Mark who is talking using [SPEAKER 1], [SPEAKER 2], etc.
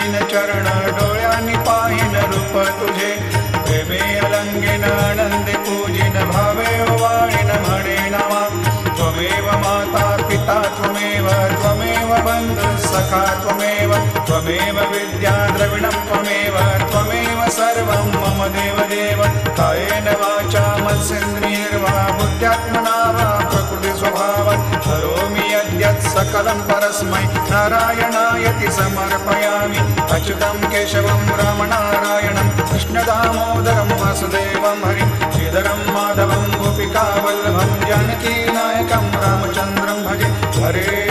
[SPEAKER 1] धरीन चरण डोळ्यांनी पाहिन रूप तुझे प्रेमे अलंगिन आनंदे पूजिन भावे वाणिन म्हणे नामा त्वमेव माता पिता त्वमेव त्वमेव बन्धु सखा त्वमेव त्वमेव विद्या द्रविणं त्वमेव त्वमेव सर्वं मम देवदेव कायेन वाचा मनसेन्द्रियैर्वा बुद्ध्यात्मना वा प्रकृतिस्वभावात् करोमि यद्यत् सकलं परस्मै नारायणायति समर्पयामि अच्युतं केशवं रामनारायणं कृष्णदामोदरं वासुदेवं हरिं श्रीधरं माधवं गोपिकावल्लभं जानकीनायकं रामचन्द्रं भजे हरे